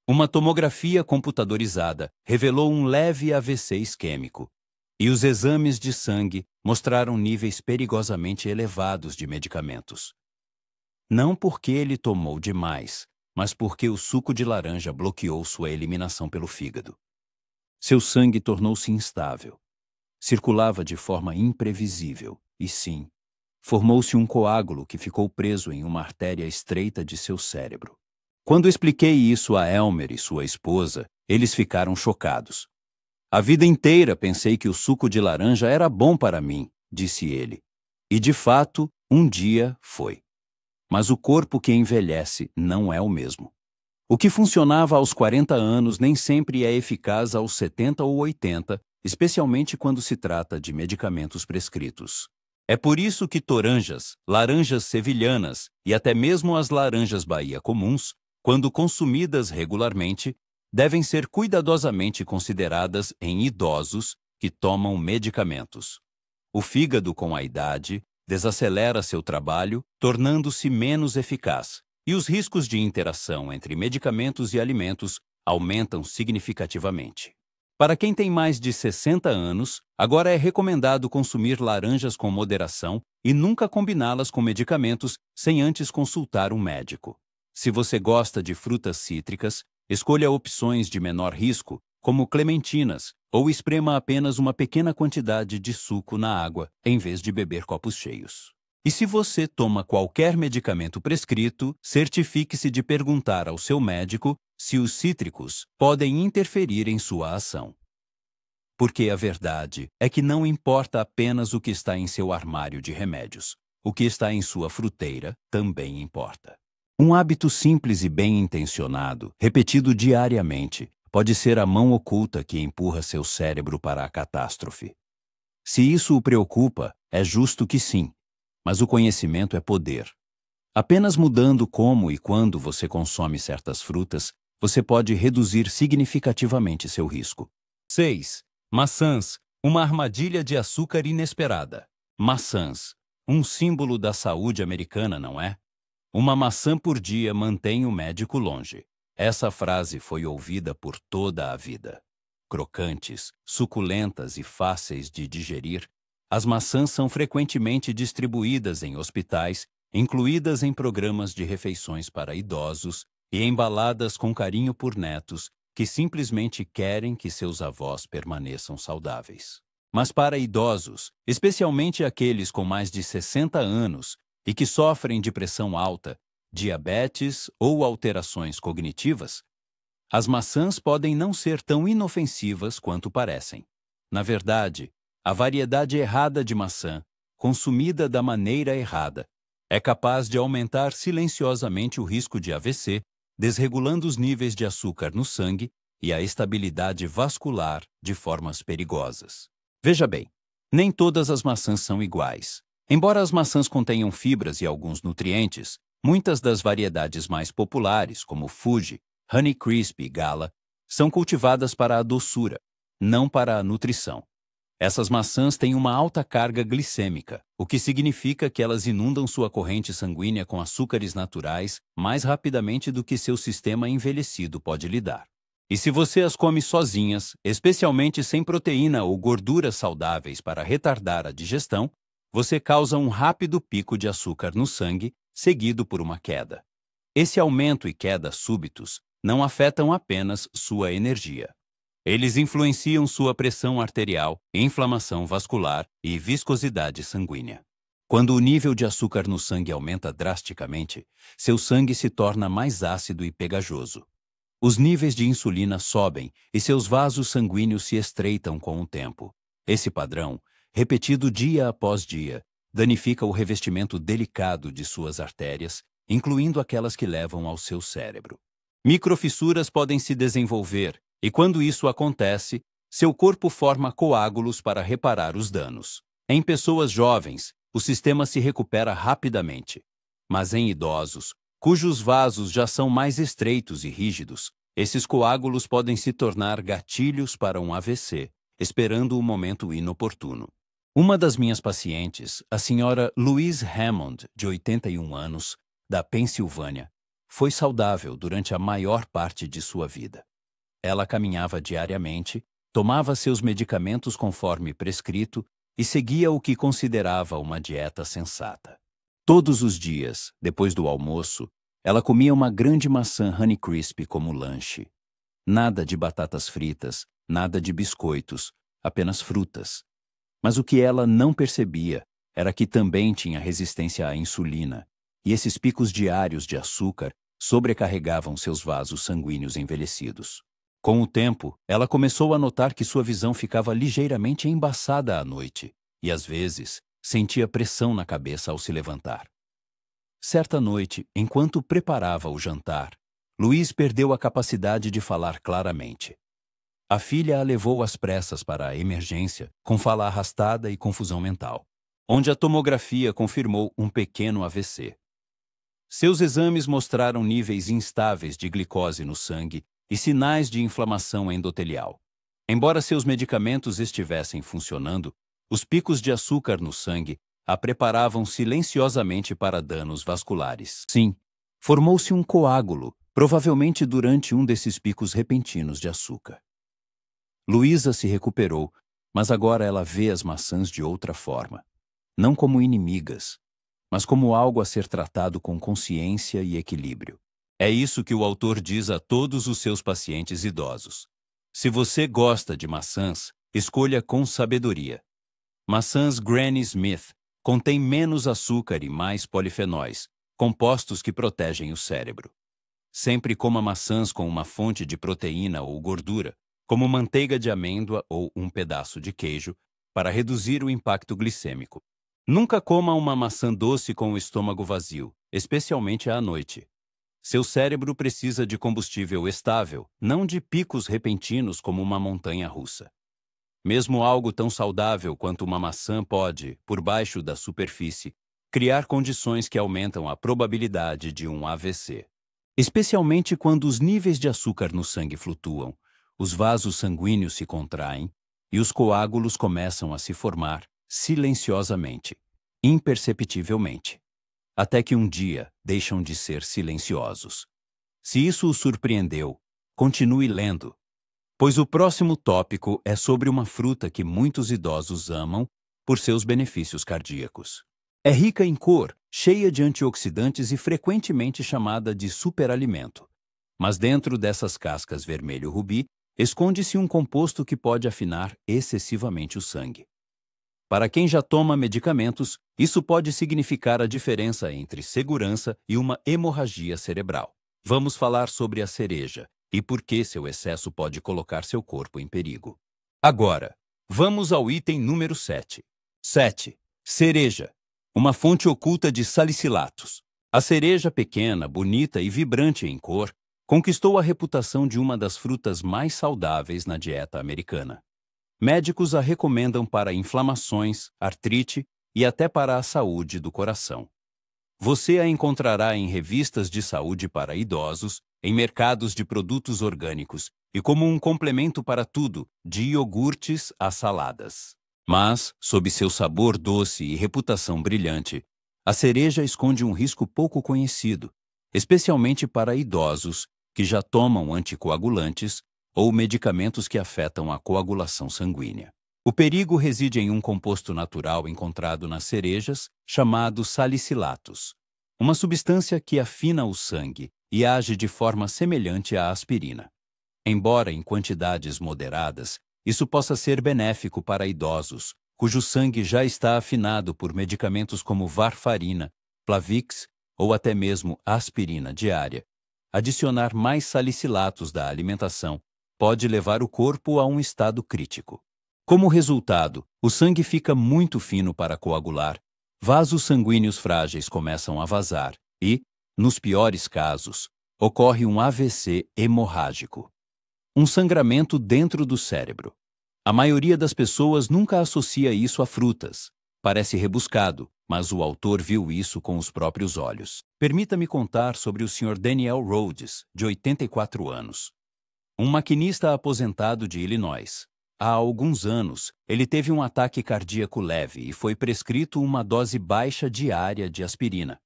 Uma tomografia computadorizada revelou um leve AVC isquêmico, e os exames de sangue mostraram níveis perigosamente elevados de medicamentos. Não porque ele tomou demais, mas porque o suco de laranja bloqueou sua eliminação pelo fígado. Seu sangue tornou-se instável. Circulava de forma imprevisível e, sim, formou-se um coágulo que ficou preso em uma artéria estreita de seu cérebro. Quando expliquei isso a Elmer e sua esposa, eles ficaram chocados. A vida inteira pensei que o suco de laranja era bom para mim, disse ele. E, de fato, um dia foi. Mas o corpo que envelhece não é o mesmo. O que funcionava aos 40 anos nem sempre é eficaz aos 70 ou 80, especialmente quando se trata de medicamentos prescritos. É por isso que toranjas, laranjas sevilhanas e até mesmo as laranjas Bahia comuns, quando consumidas regularmente, devem ser cuidadosamente consideradas em idosos que tomam medicamentos. O fígado, com a idade, desacelera seu trabalho, tornando-se menos eficaz, e os riscos de interação entre medicamentos e alimentos aumentam significativamente. Para quem tem mais de 60 anos, agora é recomendado consumir laranjas com moderação e nunca combiná-las com medicamentos sem antes consultar um médico. Se você gosta de frutas cítricas, escolha opções de menor risco, como clementinas, ou esprema apenas uma pequena quantidade de suco na água, em vez de beber copos cheios. E se você toma qualquer medicamento prescrito, certifique-se de perguntar ao seu médico se os cítricos podem interferir em sua ação. Porque a verdade é que não importa apenas o que está em seu armário de remédios. O que está em sua fruteira também importa. Um hábito simples e bem intencionado, repetido diariamente, pode ser a mão oculta que empurra seu cérebro para a catástrofe. Se isso o preocupa, é justo que sim, mas o conhecimento é poder. Apenas mudando como e quando você consome certas frutas, você pode reduzir significativamente seu risco. 6. Maçãs, uma armadilha de açúcar inesperada. Maçãs, um símbolo da saúde americana, não é? Uma maçã por dia mantém o médico longe. Essa frase foi ouvida por toda a vida. Crocantes, suculentas e fáceis de digerir, as maçãs são frequentemente distribuídas em hospitais, incluídas em programas de refeições para idosos e embaladas com carinho por netos que simplesmente querem que seus avós permaneçam saudáveis. Mas para idosos, especialmente aqueles com mais de 60 anos e que sofrem de pressão alta, diabetes ou alterações cognitivas, as maçãs podem não ser tão inofensivas quanto parecem. Na verdade, a variedade errada de maçã, consumida da maneira errada, é capaz de aumentar silenciosamente o risco de AVC, desregulando os níveis de açúcar no sangue e a estabilidade vascular de formas perigosas. Veja bem, nem todas as maçãs são iguais. Embora as maçãs contenham fibras e alguns nutrientes, muitas das variedades mais populares, como Fuji, Honeycrisp e Gala, são cultivadas para a doçura, não para a nutrição. Essas maçãs têm uma alta carga glicêmica, o que significa que elas inundam sua corrente sanguínea com açúcares naturais mais rapidamente do que seu sistema envelhecido pode lidar. E se você as come sozinhas, especialmente sem proteína ou gorduras saudáveis para retardar a digestão, você causa um rápido pico de açúcar no sangue, seguido por uma queda. Esse aumento e queda súbitos não afetam apenas sua energia. Eles influenciam sua pressão arterial, inflamação vascular e viscosidade sanguínea. Quando o nível de açúcar no sangue aumenta drasticamente, seu sangue se torna mais ácido e pegajoso. Os níveis de insulina sobem e seus vasos sanguíneos se estreitam com o tempo. Esse padrão, repetido dia após dia, danifica o revestimento delicado de suas artérias, incluindo aquelas que levam ao seu cérebro. Microfissuras podem se desenvolver e, quando isso acontece, seu corpo forma coágulos para reparar os danos. Em pessoas jovens, o sistema se recupera rapidamente. Mas em idosos, cujos vasos já são mais estreitos e rígidos, esses coágulos podem se tornar gatilhos para um AVC, esperando o momento inoportuno. Uma das minhas pacientes, a senhora Louise Hammond, de 81 anos, da Pensilvânia, foi saudável durante a maior parte de sua vida. Ela caminhava diariamente, tomava seus medicamentos conforme prescrito e seguia o que considerava uma dieta sensata. Todos os dias, depois do almoço, Ela comia uma grande maçã Honeycrisp como lanche. Nada de batatas fritas, nada de biscoitos, apenas frutas. Mas o que ela não percebia era que também tinha resistência à insulina, e esses picos diários de açúcar sobrecarregavam seus vasos sanguíneos envelhecidos. Com o tempo, ela começou a notar que sua visão ficava ligeiramente embaçada à noite, e às vezes sentia pressão na cabeça ao se levantar. Certa noite, enquanto preparava o jantar, Louise perdeu a capacidade de falar claramente. A filha a levou às pressas para a emergência, com fala arrastada e confusão mental, onde a tomografia confirmou um pequeno AVC. Seus exames mostraram níveis instáveis de glicose no sangue e sinais de inflamação endotelial. Embora seus medicamentos estivessem funcionando, os picos de açúcar no sangue a preparavam silenciosamente para danos vasculares. Sim, formou-se um coágulo, provavelmente durante um desses picos repentinos de açúcar. Luísa se recuperou, mas agora ela vê as maçãs de outra forma. Não como inimigas, mas como algo a ser tratado com consciência e equilíbrio. É isso que o autor diz a todos os seus pacientes idosos. Se você gosta de maçãs, escolha com sabedoria. Maçãs Granny Smith contêm menos açúcar e mais polifenóis, compostos que protegem o cérebro. Sempre coma maçãs com uma fonte de proteína ou gordura, como manteiga de amêndoa ou um pedaço de queijo, para reduzir o impacto glicêmico. Nunca coma uma maçã doce com o estômago vazio, especialmente à noite. Seu cérebro precisa de combustível estável, não de picos repentinos como uma montanha russa. Mesmo algo tão saudável quanto uma maçã pode, por baixo da superfície, criar condições que aumentam a probabilidade de um AVC. Especialmente quando os níveis de açúcar no sangue flutuam, os vasos sanguíneos se contraem e os coágulos começam a se formar silenciosamente, imperceptivelmente, até que um dia deixam de ser silenciosos. Se isso o surpreendeu, continue lendo, pois o próximo tópico é sobre uma fruta que muitos idosos amam por seus benefícios cardíacos. É rica em cor, cheia de antioxidantes e frequentemente chamada de superalimento. Mas dentro dessas cascas vermelho-rubi, esconde-se um composto que pode afinar excessivamente o sangue. Para quem já toma medicamentos, isso pode significar a diferença entre segurança e uma hemorragia cerebral. Vamos falar sobre a cereja e por que seu excesso pode colocar seu corpo em perigo. Agora, vamos ao item número 7. 7. Cereja. Uma fonte oculta de salicilatos. A cereja, pequena, bonita e vibrante em cor, conquistou a reputação de uma das frutas mais saudáveis na dieta americana. Médicos a recomendam para inflamações, artrite e até para a saúde do coração. Você a encontrará em revistas de saúde para idosos, em mercados de produtos orgânicos e como um complemento para tudo, de iogurtes a saladas. Mas, sob seu sabor doce e reputação brilhante, a cereja esconde um risco pouco conhecido, especialmente para idosos que já tomam anticoagulantes ou medicamentos que afetam a coagulação sanguínea. O perigo reside em um composto natural encontrado nas cerejas, chamado salicilatos, uma substância que afina o sangue e age de forma semelhante à aspirina. Embora em quantidades moderadas, isso possa ser benéfico para idosos, cujo sangue já está afinado por medicamentos como varfarina, Plavix ou até mesmo aspirina diária. Adicionar mais salicilatos da alimentação pode levar o corpo a um estado crítico. Como resultado, o sangue fica muito fino para coagular, vasos sanguíneos frágeis começam a vazar e, nos piores casos, ocorre um AVC hemorrágico. Um sangramento dentro do cérebro. A maioria das pessoas nunca associa isso a frutas. Parece rebuscado, mas o autor viu isso com os próprios olhos. Permita-me contar sobre o Sr. Daniel Rhodes, de 84 anos. Um maquinista aposentado de Illinois. Há alguns anos, ele teve um ataque cardíaco leve e foi prescrito uma dose baixa diária de aspirina.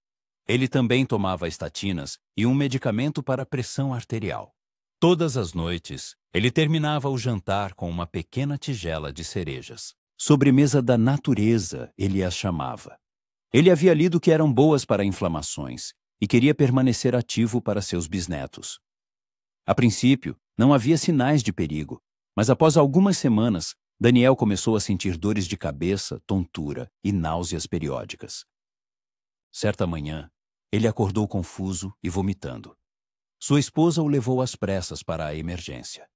Ele também tomava estatinas e um medicamento para pressão arterial. Todas as noites, ele terminava o jantar com uma pequena tigela de cerejas. Sobremesa da natureza, ele as chamava. Ele havia lido que eram boas para inflamações e queria permanecer ativo para seus bisnetos. A princípio, não havia sinais de perigo, mas após algumas semanas, Daniel começou a sentir dores de cabeça, tontura e náuseas periódicas. Certa manhã, ele acordou confuso e vomitando. Sua esposa o levou às pressas para a emergência.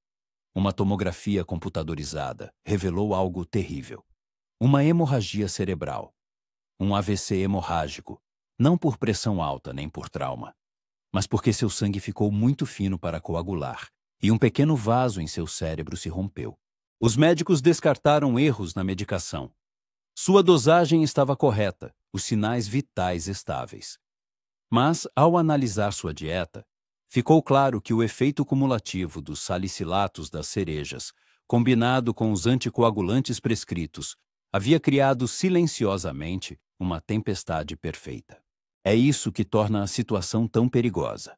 Uma tomografia computadorizada revelou algo terrível. Uma hemorragia cerebral. Um AVC hemorrágico, não por pressão alta nem por trauma, mas porque seu sangue ficou muito fino para coagular e um pequeno vaso em seu cérebro se rompeu. Os médicos descartaram erros na medicação. Sua dosagem estava correta, os sinais vitais estáveis. Mas, ao analisar sua dieta, ficou claro que o efeito cumulativo dos salicilatos das cerejas, combinado com os anticoagulantes prescritos, havia criado silenciosamente uma tempestade perfeita. É isso que torna a situação tão perigosa.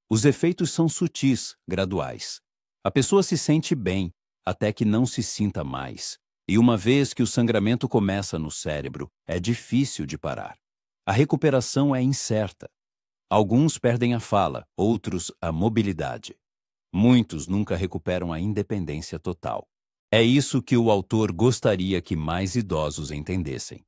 Os efeitos são sutis, graduais. A pessoa se sente bem, até que não se sinta mais. E uma vez que o sangramento começa no cérebro, é difícil de parar. A recuperação é incerta. Alguns perdem a fala, outros a mobilidade. Muitos nunca recuperam a independência total. É isso que o autor gostaria que mais idosos entendessem.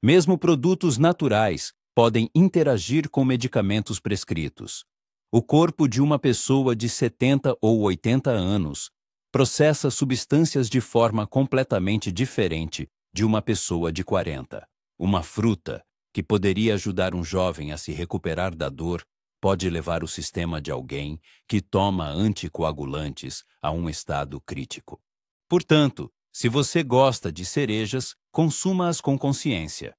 Mesmo produtos naturais podem interagir com medicamentos prescritos. O corpo de uma pessoa de 70 ou 80 anos processa substâncias de forma completamente diferente de uma pessoa de 40. Uma fruta, que poderia ajudar um jovem a se recuperar da dor, pode levar o sistema de alguém que toma anticoagulantes a um estado crítico. Portanto, se você gosta de cerejas, consuma-as com consciência.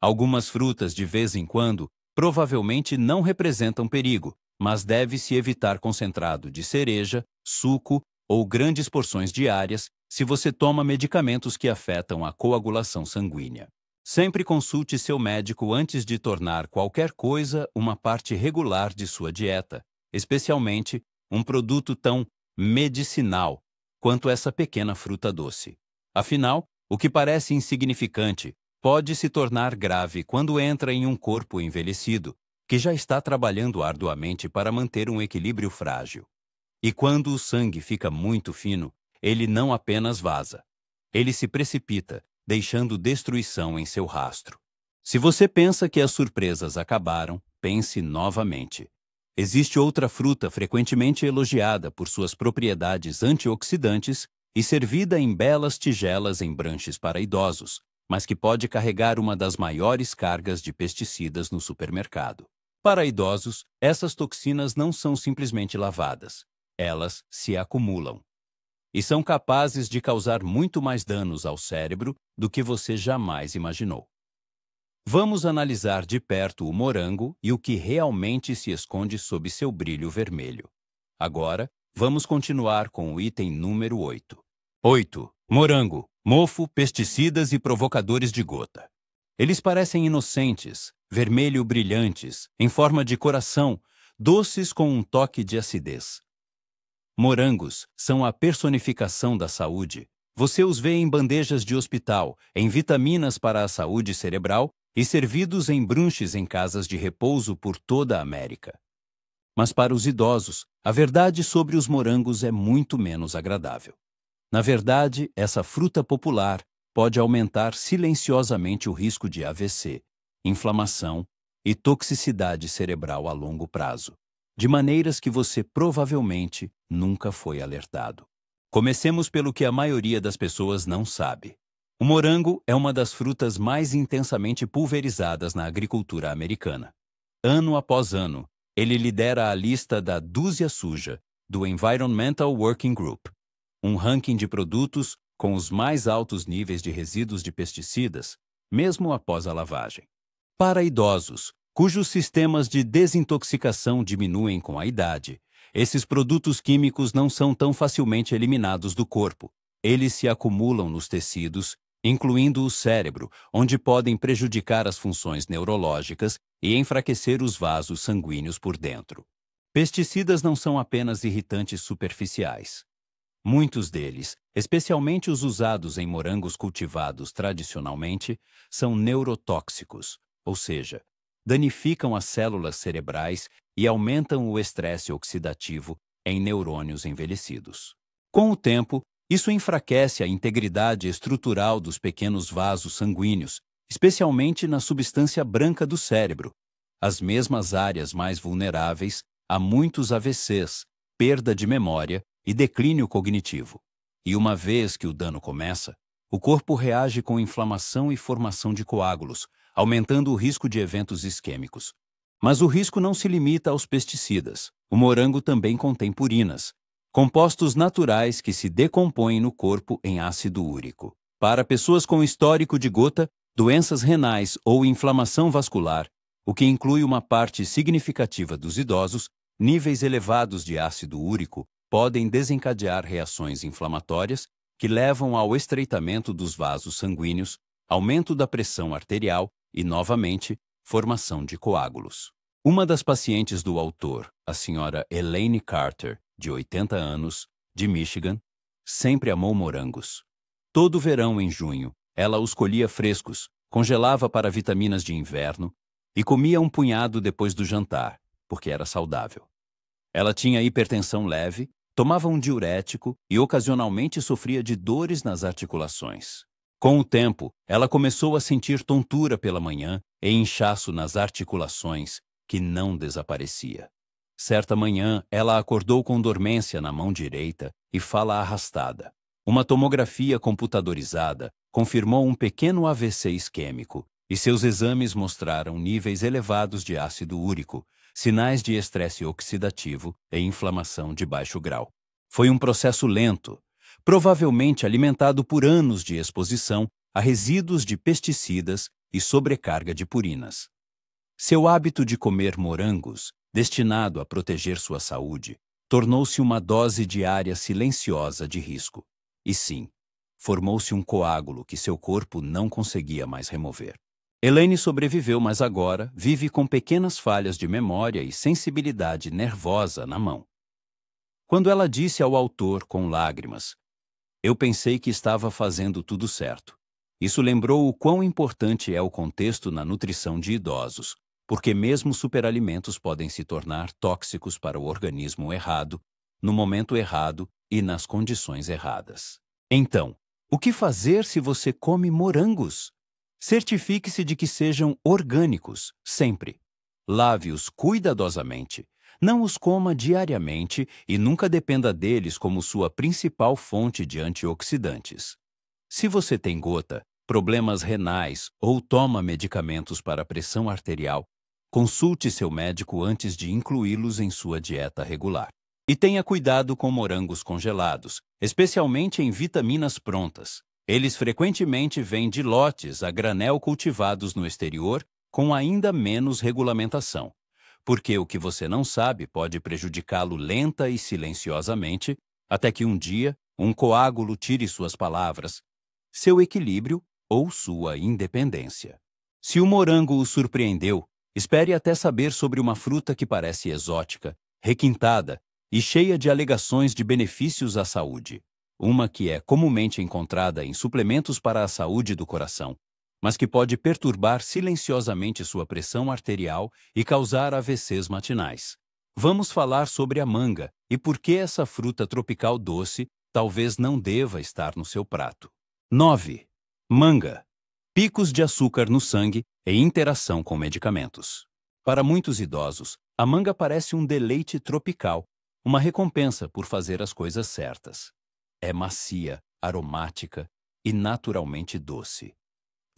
Algumas frutas, de vez em quando, provavelmente não representam perigo, mas deve-se evitar concentrado de cereja, suco ou grandes porções diárias se você toma medicamentos que afetam a coagulação sanguínea. Sempre consulte seu médico antes de tornar qualquer coisa uma parte regular de sua dieta, especialmente um produto tão medicinal quanto essa pequena fruta doce. Afinal, o que parece insignificante pode se tornar grave quando entra em um corpo envelhecido, que já está trabalhando arduamente para manter um equilíbrio frágil. E quando o sangue fica muito fino, ele não apenas vaza. Ele se precipita, deixando destruição em seu rastro. Se você pensa que as surpresas acabaram, pense novamente. Existe outra fruta frequentemente elogiada por suas propriedades antioxidantes e servida em belas tigelas em branches para idosos, mas que pode carregar uma das maiores cargas de pesticidas no supermercado. Para idosos, essas toxinas não são simplesmente lavadas. Elas se acumulam e são capazes de causar muito mais danos ao cérebro do que você jamais imaginou. Vamos analisar de perto o morango e o que realmente se esconde sob seu brilho vermelho. Agora, vamos continuar com o item número 8. 8. Morango, mofo, pesticidas e provocadores de gota. Eles parecem inocentes, vermelho brilhantes, em forma de coração, doces com um toque de acidez. Morangos são a personificação da saúde. Você os vê em bandejas de hospital, em vitaminas para a saúde cerebral e servidos em brunches em casas de repouso por toda a América. Mas para os idosos, a verdade sobre os morangos é muito menos agradável. Na verdade, essa fruta popular pode aumentar silenciosamente o risco de AVC, inflamação e toxicidade cerebral a longo prazo, de maneiras que você provavelmente nunca foi alertado. Comecemos pelo que a maioria das pessoas não sabe. O morango é uma das frutas mais intensamente pulverizadas na agricultura americana. Ano após ano, ele lidera a lista da dúzia suja do Environmental Working Group, um ranking de produtos com os mais altos níveis de resíduos de pesticidas, mesmo após a lavagem. Para idosos, cujos sistemas de desintoxicação diminuem com a idade, esses produtos químicos não são tão facilmente eliminados do corpo. Eles se acumulam nos tecidos, incluindo o cérebro, onde podem prejudicar as funções neurológicas e enfraquecer os vasos sanguíneos por dentro. Pesticidas não são apenas irritantes superficiais. Muitos deles, especialmente os usados em morangos cultivados tradicionalmente, são neurotóxicos, ou seja, danificam as células cerebrais e aumentam o estresse oxidativo em neurônios envelhecidos. Com o tempo, isso enfraquece a integridade estrutural dos pequenos vasos sanguíneos, especialmente na substância branca do cérebro, as mesmas áreas mais vulneráveis a muitos AVCs, perda de memória e declínio cognitivo. E uma vez que o dano começa, o corpo reage com inflamação e formação de coágulos, aumentando o risco de eventos isquêmicos. Mas o risco não se limita aos pesticidas. O morango também contém purinas, compostos naturais que se decompõem no corpo em ácido úrico. Para pessoas com histórico de gota, doenças renais ou inflamação vascular, o que inclui uma parte significativa dos idosos, níveis elevados de ácido úrico podem desencadear reações inflamatórias que levam ao estreitamento dos vasos sanguíneos, aumento da pressão arterial e, novamente, formação de coágulos. Uma das pacientes do autor, a senhora Elaine Carter, de 80 anos, de Michigan, sempre amou morangos. Todo verão, em junho, ela os colhia frescos, congelava para vitaminas de inverno e comia um punhado depois do jantar, porque era saudável. Ela tinha hipertensão leve, tomava um diurético e ocasionalmente sofria de dores nas articulações. Com o tempo, ela começou a sentir tontura pela manhã e inchaço nas articulações, que não desaparecia. Certa manhã, ela acordou com dormência na mão direita e fala arrastada. Uma tomografia computadorizada confirmou um pequeno AVC isquêmico e seus exames mostraram níveis elevados de ácido úrico, sinais de estresse oxidativo e inflamação de baixo grau. Foi um processo lento, provavelmente alimentado por anos de exposição a resíduos de pesticidas e sobrecarga de purinas. Seu hábito de comer morangos, destinado a proteger sua saúde, tornou-se uma dose diária silenciosa de risco. E sim, formou-se um coágulo que seu corpo não conseguia mais remover. Elaine sobreviveu, mas agora vive com pequenas falhas de memória e sensibilidade nervosa na mão. Quando ela disse ao autor com lágrimas, "Eu pensei que estava fazendo tudo certo." Isso lembrou o quão importante é o contexto na nutrição de idosos, porque mesmo superalimentos podem se tornar tóxicos para o organismo errado, no momento errado e nas condições erradas. Então, o que fazer se você come morangos? Certifique-se de que sejam orgânicos, sempre. Lave-os cuidadosamente. Não os coma diariamente e nunca dependa deles como sua principal fonte de antioxidantes. Se você tem gota, problemas renais ou toma medicamentos para pressão arterial, consulte seu médico antes de incluí-los em sua dieta regular. E tenha cuidado com morangos congelados, especialmente em vitaminas prontas. Eles frequentemente vêm de lotes a granel cultivados no exterior com ainda menos regulamentação, porque o que você não sabe pode prejudicá-lo lenta e silenciosamente, até que um dia um coágulo tire suas palavras, seu equilíbrio ou sua independência. Se o morango o surpreendeu, espere até saber sobre uma fruta que parece exótica, requintada e cheia de alegações de benefícios à saúde. Uma que é comumente encontrada em suplementos para a saúde do coração, mas que pode perturbar silenciosamente sua pressão arterial e causar AVCs matinais. Vamos falar sobre a manga e por que essa fruta tropical doce talvez não deva estar no seu prato. 9. Manga. Picos de açúcar no sangue e interação com medicamentos. Para muitos idosos, a manga parece um deleite tropical, uma recompensa por fazer as coisas certas. É macia, aromática e naturalmente doce.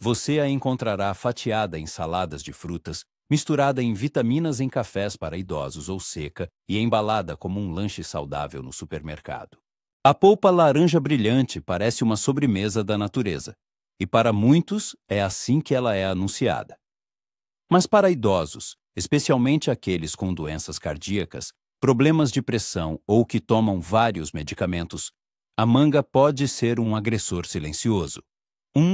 Você a encontrará fatiada em saladas de frutas, misturada em vitaminas em cafés para idosos ou seca e embalada como um lanche saudável no supermercado. A polpa laranja brilhante parece uma sobremesa da natureza, e para muitos é assim que ela é anunciada. Mas para idosos, especialmente aqueles com doenças cardíacas, problemas de pressão ou que tomam vários medicamentos, a manga pode ser um agressor silencioso,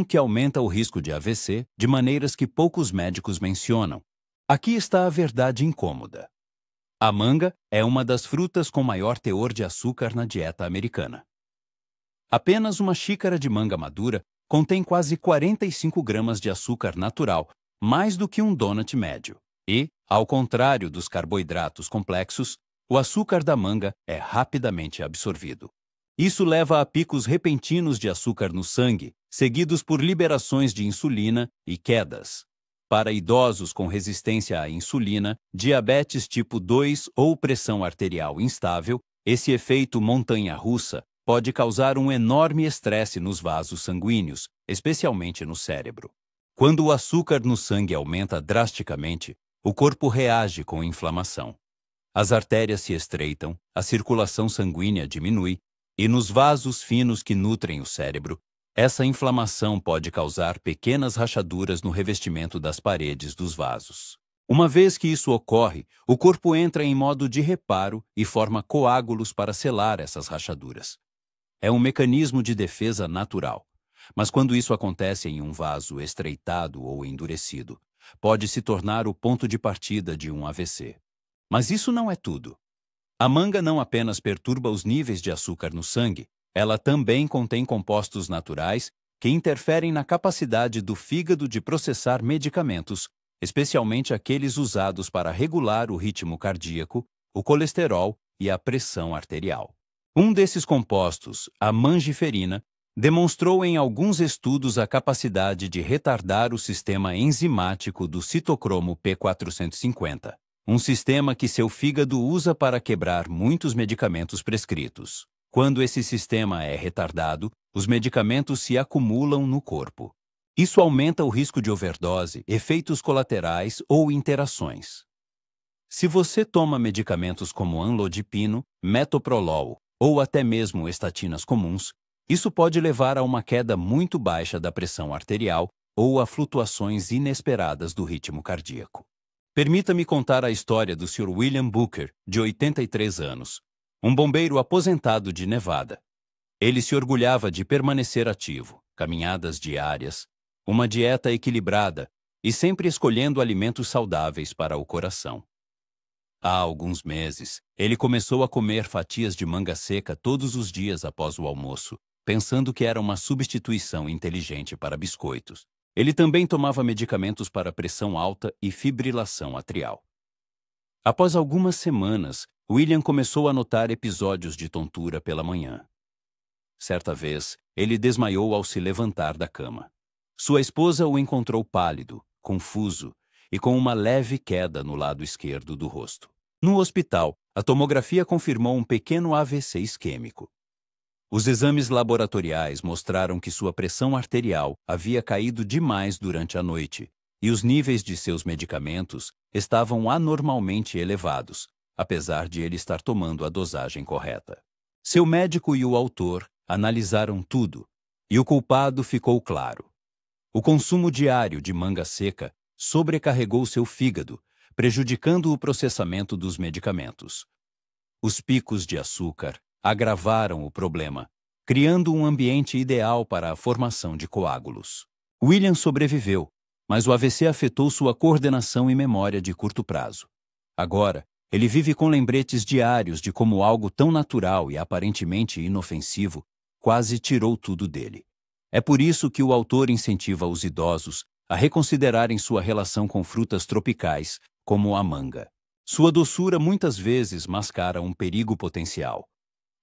que aumenta o risco de AVC de maneiras que poucos médicos mencionam. Aqui está a verdade incômoda. A manga é uma das frutas com maior teor de açúcar na dieta americana. Apenas uma xícara de manga madura contém quase 45 gramas de açúcar natural, mais do que um donut médio. E, ao contrário dos carboidratos complexos, o açúcar da manga é rapidamente absorvido. Isso leva a picos repentinos de açúcar no sangue, seguidos por liberações de insulina e quedas. Para idosos com resistência à insulina, diabetes tipo 2 ou pressão arterial instável, esse efeito montanha-russa pode causar um enorme estresse nos vasos sanguíneos, especialmente no cérebro. Quando o açúcar no sangue aumenta drasticamente, o corpo reage com inflamação. As artérias se estreitam, a circulação sanguínea diminui, e nos vasos finos que nutrem o cérebro, essa inflamação pode causar pequenas rachaduras no revestimento das paredes dos vasos. Uma vez que isso ocorre, o corpo entra em modo de reparo e forma coágulos para selar essas rachaduras. É um mecanismo de defesa natural, mas quando isso acontece em um vaso estreitado ou endurecido, pode se tornar o ponto de partida de um AVC. Mas isso não é tudo. A manga não apenas perturba os níveis de açúcar no sangue, ela também contém compostos naturais que interferem na capacidade do fígado de processar medicamentos, especialmente aqueles usados para regular o ritmo cardíaco, o colesterol e a pressão arterial. Um desses compostos, a mangiferina, demonstrou em alguns estudos a capacidade de retardar o sistema enzimático do citocromo P450, um sistema que seu fígado usa para quebrar muitos medicamentos prescritos. Quando esse sistema é retardado, os medicamentos se acumulam no corpo. Isso aumenta o risco de overdose, efeitos colaterais ou interações. Se você toma medicamentos como amlodipino, metoprolol ou até mesmo estatinas comuns, isso pode levar a uma queda muito baixa da pressão arterial ou a flutuações inesperadas do ritmo cardíaco. Permita-me contar a história do Sr. William Booker, de 83 anos, um bombeiro aposentado de Nevada. Ele se orgulhava de permanecer ativo, caminhadas diárias, uma dieta equilibrada e sempre escolhendo alimentos saudáveis para o coração. Há alguns meses, ele começou a comer fatias de manga seca todos os dias após o almoço, pensando que era uma substituição inteligente para biscoitos. Ele também tomava medicamentos para pressão alta e fibrilação atrial. Após algumas semanas, William começou a notar episódios de tontura pela manhã. Certa vez, ele desmaiou ao se levantar da cama. Sua esposa o encontrou pálido, confuso e com uma leve queda no lado esquerdo do rosto. No hospital, a tomografia confirmou um pequeno AVC isquêmico. Os exames laboratoriais mostraram que sua pressão arterial havia caído demais durante a noite e os níveis de seus medicamentos estavam anormalmente elevados, apesar de ele estar tomando a dosagem correta. Seu médico e o autor analisaram tudo, e o culpado ficou claro. O consumo diário de manga seca sobrecarregou seu fígado, prejudicando o processamento dos medicamentos. Os picos de açúcar agravaram o problema, criando um ambiente ideal para a formação de coágulos. William sobreviveu, mas o AVC afetou sua coordenação e memória de curto prazo. Agora, ele vive com lembretes diários de como algo tão natural e aparentemente inofensivo quase tirou tudo dele. É por isso que o autor incentiva os idosos a reconsiderarem sua relação com frutas tropicais, como a manga. Sua doçura muitas vezes mascara um perigo potencial.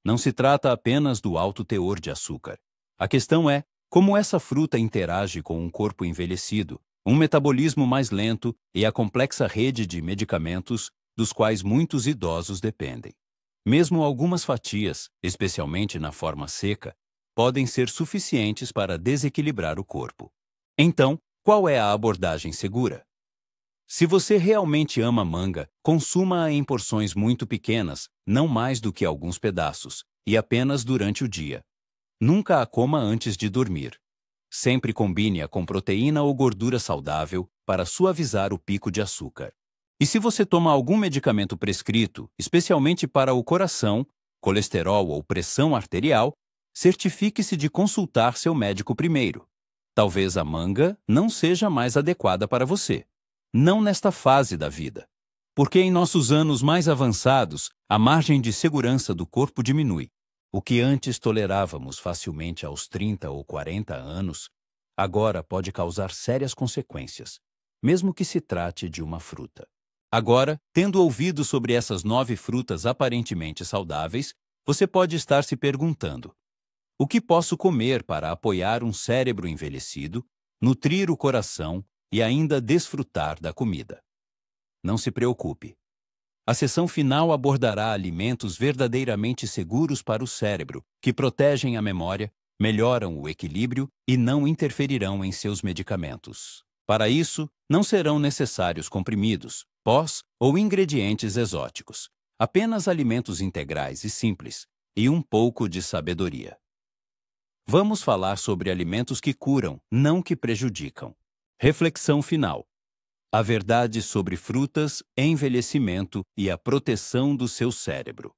Não se trata apenas do alto teor de açúcar. A questão é como essa fruta interage com um corpo envelhecido, um metabolismo mais lento e a complexa rede de medicamentos dos quais muitos idosos dependem. Mesmo algumas fatias, especialmente na forma seca, podem ser suficientes para desequilibrar o corpo. Então, qual é a abordagem segura? Se você realmente ama manga, consuma-a em porções muito pequenas, não mais do que alguns pedaços, e apenas durante o dia. Nunca a coma antes de dormir. Sempre combine-a com proteína ou gordura saudável para suavizar o pico de açúcar. E se você toma algum medicamento prescrito, especialmente para o coração, colesterol ou pressão arterial, certifique-se de consultar seu médico primeiro. Talvez a manga não seja mais adequada para você. Não nesta fase da vida. Porque em nossos anos mais avançados, a margem de segurança do corpo diminui. O que antes tolerávamos facilmente aos 30 ou 40 anos, agora pode causar sérias consequências. mesmo que se trate de uma fruta. Agora, tendo ouvido sobre essas 9 frutas aparentemente saudáveis, você pode estar se perguntando: o que posso comer para apoiar um cérebro envelhecido, nutrir o coração e ainda desfrutar da comida? Não se preocupe. A sessão final abordará alimentos verdadeiramente seguros para o cérebro, que protegem a memória, melhoram o equilíbrio e não interferirão em seus medicamentos. Para isso, não serão necessários comprimidos, pós ou ingredientes exóticos. Apenas alimentos integrais e simples, e um pouco de sabedoria. Vamos falar sobre alimentos que curam, não que prejudicam. Reflexão final. A verdade sobre frutas, envelhecimento e a proteção do seu cérebro.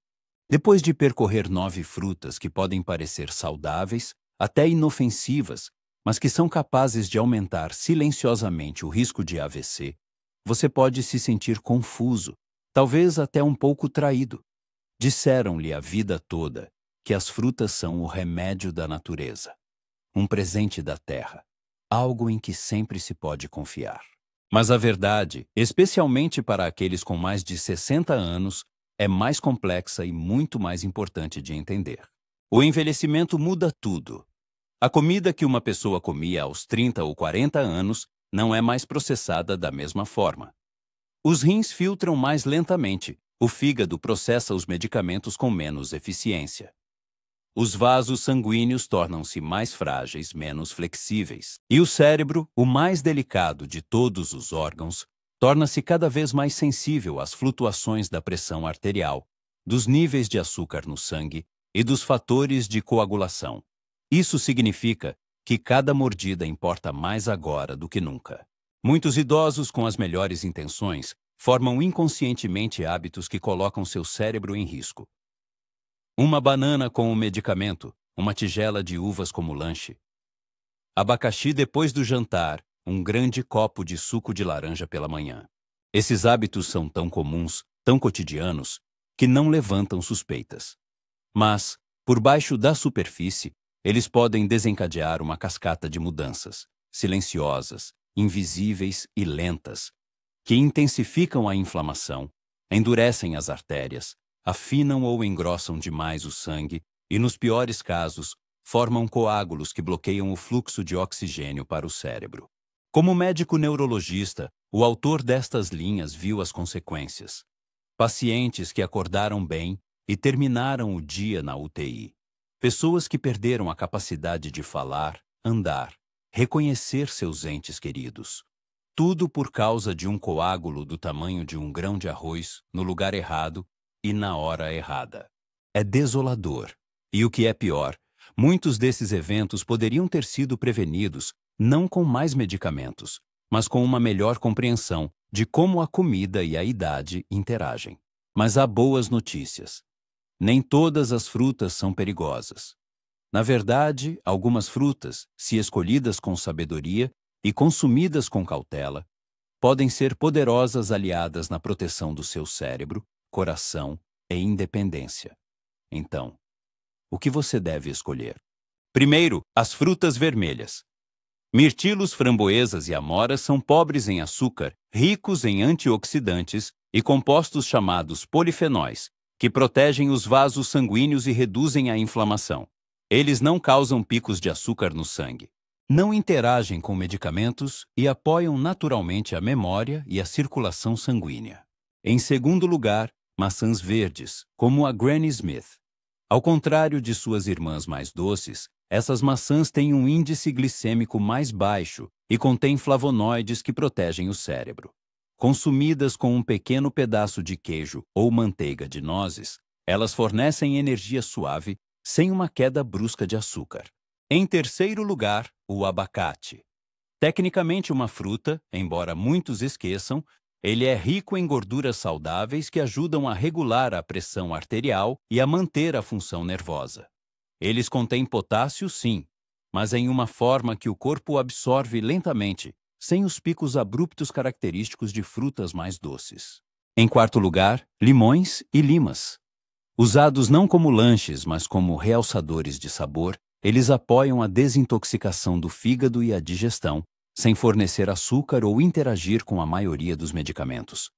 Depois de percorrer 9 frutas que podem parecer saudáveis, até inofensivas, mas que são capazes de aumentar silenciosamente o risco de AVC, você pode se sentir confuso, talvez até um pouco traído. Disseram-lhe a vida toda que as frutas são o remédio da natureza, um presente da terra, algo em que sempre se pode confiar. Mas a verdade, especialmente para aqueles com mais de 60 anos, é mais complexa e muito mais importante de entender. O envelhecimento muda tudo. A comida que uma pessoa comia aos 30 ou 40 anos não é mais processada da mesma forma. Os rins filtram mais lentamente, o fígado processa os medicamentos com menos eficiência. Os vasos sanguíneos tornam-se mais frágeis, menos flexíveis. E o cérebro, o mais delicado de todos os órgãos, torna-se cada vez mais sensível às flutuações da pressão arterial, dos níveis de açúcar no sangue e dos fatores de coagulação. Isso significa que cada mordida importa mais agora do que nunca. Muitos idosos com as melhores intenções formam inconscientemente hábitos que colocam seu cérebro em risco. Uma banana com um medicamento, uma tigela de uvas como lanche. Abacaxi depois do jantar, um grande copo de suco de laranja pela manhã. Esses hábitos são tão comuns, tão cotidianos, que não levantam suspeitas. Mas, por baixo da superfície, eles podem desencadear uma cascata de mudanças, silenciosas, invisíveis e lentas, que intensificam a inflamação, endurecem as artérias, afinam ou engrossam demais o sangue e, nos piores casos, formam coágulos que bloqueiam o fluxo de oxigênio para o cérebro. Como médico neurologista, o autor destas linhas viu as consequências. Pacientes que acordaram bem e terminaram o dia na UTI. Pessoas que perderam a capacidade de falar, andar, reconhecer seus entes queridos. Tudo por causa de um coágulo do tamanho de um grão de arroz, no lugar errado e na hora errada. É desolador. E o que é pior, muitos desses eventos poderiam ter sido prevenidos não com mais medicamentos, mas com uma melhor compreensão de como a comida e a idade interagem. Mas há boas notícias. Nem todas as frutas são perigosas. Na verdade, algumas frutas, se escolhidas com sabedoria e consumidas com cautela, podem ser poderosas aliadas na proteção do seu cérebro, coração e independência. Então, o que você deve escolher? Primeiro, as frutas vermelhas. Mirtilos, framboesas e amoras são pobres em açúcar, ricos em antioxidantes e compostos chamados polifenóis, que protegem os vasos sanguíneos e reduzem a inflamação. Eles não causam picos de açúcar no sangue, não interagem com medicamentos e apoiam naturalmente a memória e a circulação sanguínea. Em segundo lugar, maçãs verdes, como a Granny Smith. Ao contrário de suas irmãs mais doces, essas maçãs têm um índice glicêmico mais baixo e contêm flavonoides que protegem o cérebro. Consumidas com um pequeno pedaço de queijo ou manteiga de nozes, elas fornecem energia suave, sem uma queda brusca de açúcar. Em terceiro lugar, o abacate. Tecnicamente uma fruta, embora muitos esqueçam, ele é rico em gorduras saudáveis que ajudam a regular a pressão arterial e a manter a função nervosa. Eles contêm potássio, sim, mas em uma forma que o corpo absorve lentamente, sem os picos abruptos característicos de frutas mais doces. Em quarto lugar, limões e limas. Usados não como lanches, mas como realçadores de sabor, eles apoiam a desintoxicação do fígado e a digestão, sem fornecer açúcar ou interagir com a maioria dos medicamentos.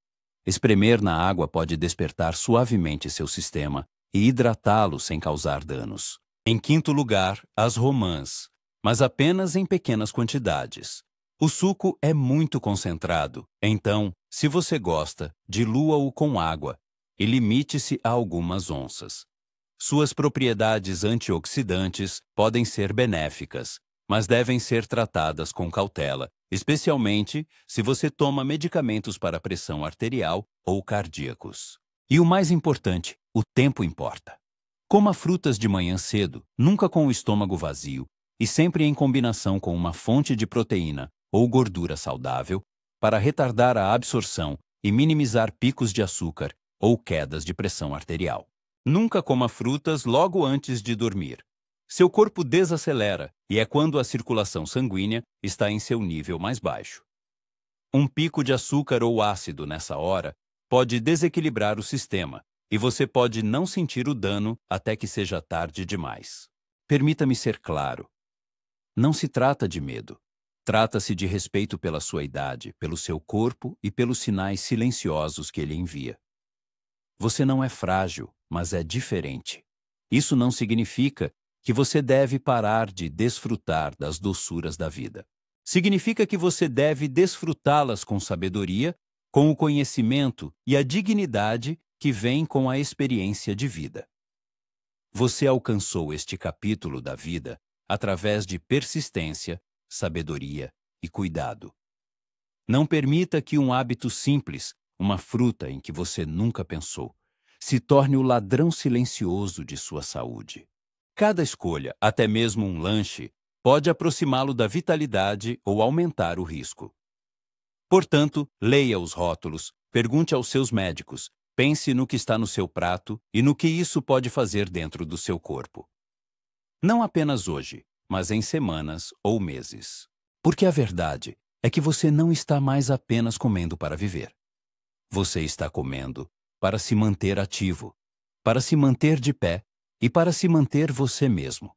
Espremer na água pode despertar suavemente seu sistema e hidratá-lo sem causar danos. Em quinto lugar, as romãs, mas apenas em pequenas quantidades. O suco é muito concentrado, então, se você gosta, dilua-o com água e limite-se a algumas onças. Suas propriedades antioxidantes podem ser benéficas, mas devem ser tratadas com cautela, especialmente se você toma medicamentos para pressão arterial ou cardíacos. E o mais importante, o tempo importa. Coma frutas de manhã cedo, nunca com o estômago vazio e sempre em combinação com uma fonte de proteína ou gordura saudável para retardar a absorção e minimizar picos de açúcar ou quedas de pressão arterial. Nunca coma frutas logo antes de dormir. Seu corpo desacelera e é quando a circulação sanguínea está em seu nível mais baixo. Um pico de açúcar ou ácido nessa hora pode desequilibrar o sistema e você pode não sentir o dano até que seja tarde demais. Permita-me ser claro. Não se trata de medo. Trata-se de respeito pela sua idade, pelo seu corpo e pelos sinais silenciosos que ele envia. Você não é frágil, mas é diferente. Isso não significa que você deve parar de desfrutar das doçuras da vida. Significa que você deve desfrutá-las com sabedoria, com o conhecimento e a dignidade que vem com a experiência de vida. Você alcançou este capítulo da vida através de persistência, sabedoria e cuidado. Não permita que um hábito simples, uma fruta em que você nunca pensou, se torne o ladrão silencioso de sua saúde. Cada escolha, até mesmo um lanche, pode aproximá-lo da vitalidade ou aumentar o risco. Portanto, leia os rótulos, pergunte aos seus médicos, pense no que está no seu prato e no que isso pode fazer dentro do seu corpo. Não apenas hoje, mas em semanas ou meses. Porque a verdade é que você não está mais apenas comendo para viver. Você está comendo para se manter ativo, para se manter de pé e para se manter você mesmo.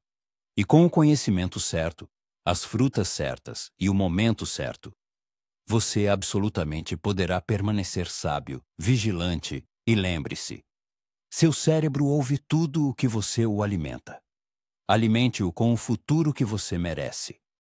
E com o conhecimento certo, as frutas certas e o momento certo, você absolutamente poderá permanecer sábio, vigilante e lembre-se, seu cérebro ouve tudo o que você o alimenta. Alimente-o com o futuro que você merece.